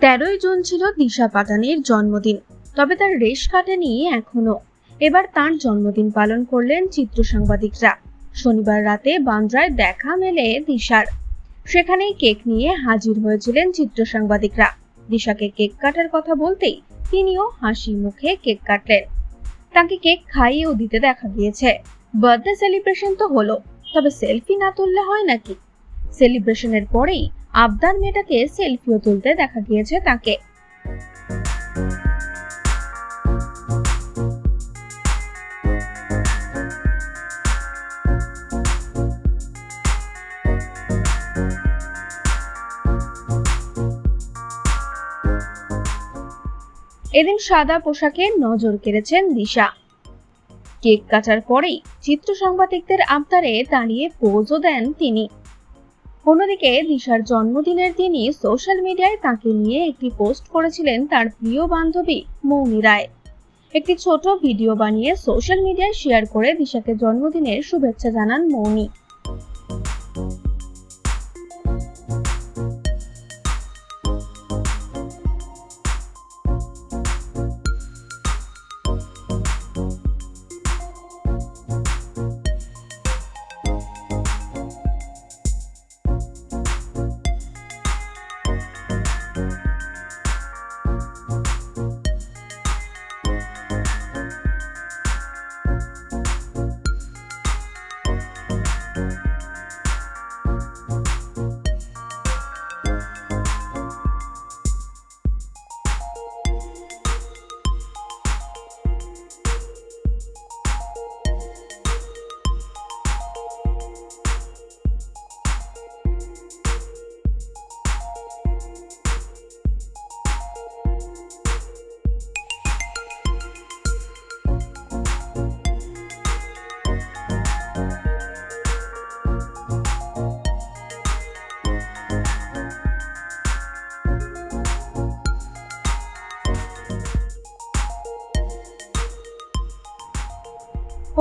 13ই June ছিল দিশা পাটানির জন্মদিন, তবে তার রেশ কাটেনি এখনো। এবার তার জন্মদিন পালন করলেন চিত্র সাংবাদিকরা। শনিবার রাতে বান্দ্রায় দেখা মেলে দিশার, সেখানেই কেক নিয়ে হাজির হয়েছিলেন চিত্র সাংবাদিকরা। দিশাকে কেক কাটার কথা বলতেই তিনিও হাসি মুখে কেক কাটলেন। তাকে কেক খাইয়েও দিতে দেখা গিয়েছে। বার্থডে সেলিব্রেশন তো হলো, তবে সেলফি না তুললে হয় নাকি? সেলিব্রেশনের পরেই আবদার মেটাতে সেলফিও তুলতে দেখা গিয়েছে তাকে। এদিন সাদা পোশাকে নজর কেড়েছেন দিশা। কেক কাটার পরেই চিত্র সাংবাদিকদের আবদারে দাঁড়িয়ে পোজও দেন তিনি। অন্যদিকে দিশার জন্মদিনের দিনই সোশ্যাল মিডিয়ায় তাকে নিয়ে একটি পোস্ট করেছিলেন তার প্রিয় বান্ধবী মৌনি রায়। একটি ছোট ভিডিও বানিয়ে সোশ্যাল মিডিয়ায় শেয়ার করে দিশাকে জন্মদিনের শুভেচ্ছা জানান মৌনি।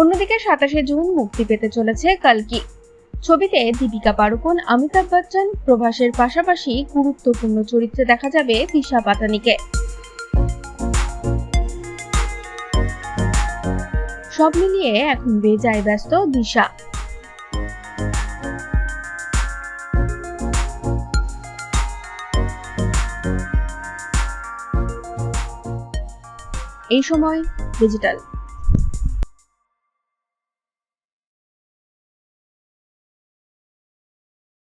অন্যদিকে 27শে জুন মুক্তি পেতে চলেছে কালকি। ছবিতে দীপিকা পাড়ুকোন, অমিতাভ বচ্চন, প্রভাসের পাশাপাশি গুরুত্বপূর্ণ চরিত্রে দেখা যাবে দিশা পাটানিকে। সব মিলিয়ে এখন বেজায় ব্যস্ত দিশা। এই সময় ডিজিটাল।